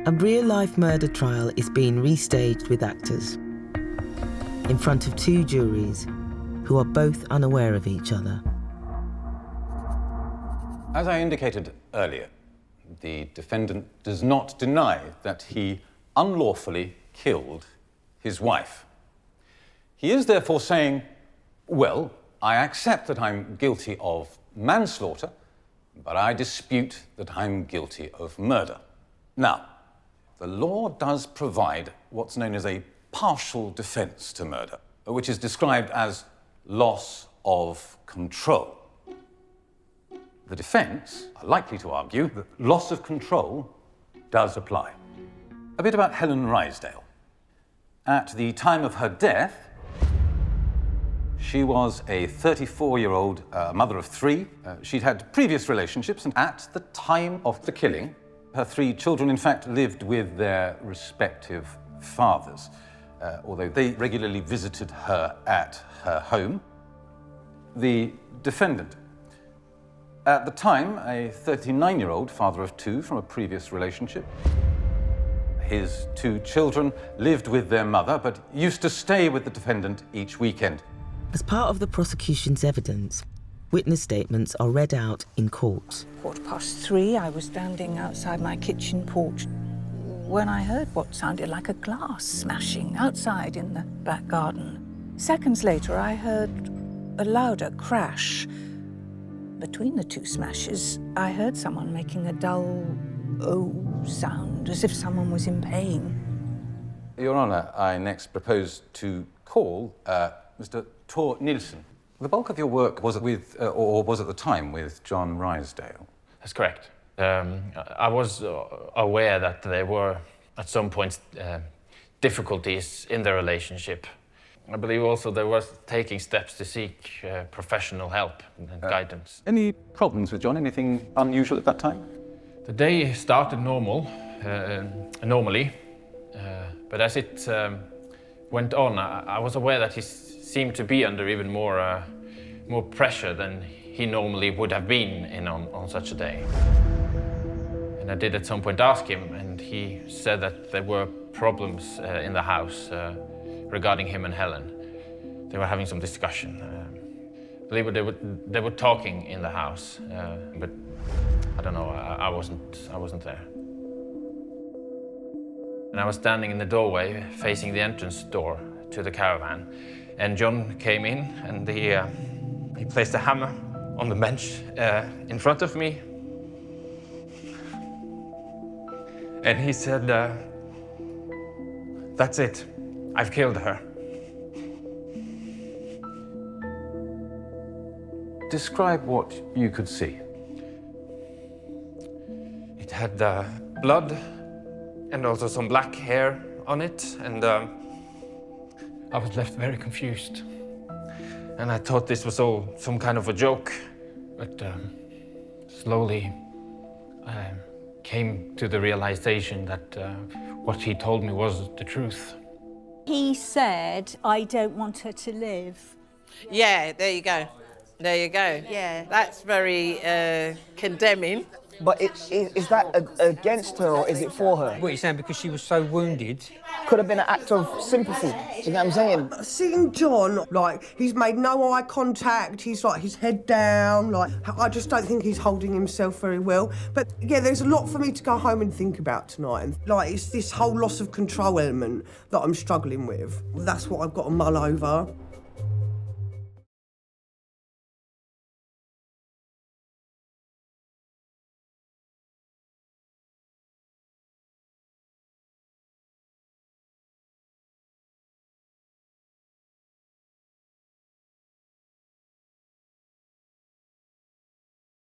A real-life murder trial is being restaged with actors in front of two juries who are both unaware of each other. As I indicated earlier, the defendant does not deny that he unlawfully killed his wife. He is therefore saying, well, I accept that I'm guilty of manslaughter, but I dispute that I'm guilty of murder. Now, the law does provide what's known as a partial defence to murder, which is described as loss of control. The defence are likely to argue that loss of control does apply. A bit about Helen Rysdale. At the time of her death, she was a 34-year-old mother of three. She'd had previous relationships, and at the time of the killing, her three children, in fact, lived with their respective fathers, although they regularly visited her at her home. The defendant, at the time, a 39-year-old father of two from a previous relationship. His two children lived with their mother, but used to stay with the defendant each weekend. As part of the prosecution's evidence, witness statements are read out in court. 3:15, I was standing outside my kitchen porch when I heard what sounded like a glass smashing outside in the back garden. Seconds later, I heard a louder crash. Between the two smashes, I heard someone making a dull "oh" sound, as if someone was in pain. Your Honour, I next propose to call Mr. Tor Nielsen. The bulk of your work was with, or was at the time, with John Rysdale. That's correct. I was aware that there were, at some points, difficulties in their relationship. I believe also there was taking steps to seek professional help and guidance. Any problems with John? Anything unusual at that time? The day started normally, but as it went on, I was aware that he seemed to be under even more pressure than he normally would have been in on such a day. And I did at some point ask him, and he said that there were problems in the house regarding him and Helen. They were having some discussion. I believe they were talking in the house, but I don't know. I wasn't there. And I was standing in the doorway, facing the entrance door to the caravan, and John came in, and he placed a hammer on the bench in front of me, and he said, "That's it. I've killed her." Describe what you could see. It had blood and also some black hair on it, and I was left very confused. And I thought this was all some kind of a joke, but slowly I came to the realization that what he told me was the truth. He said, "I don't want her to live." Yeah, there you go. There you go. Yeah. That's very condemning. But is that against her or is it for her? What are you saying, because she was so wounded? Could have been an act of sympathy. Do you know what I'm saying? Seeing John, like, he's made no eye contact, he's like, his head down, like, I just don't think he's holding himself very well. But yeah, there's a lot for me to go home and think about tonight. And like, it's this whole loss of control element that I'm struggling with. That's what I've got to mull over.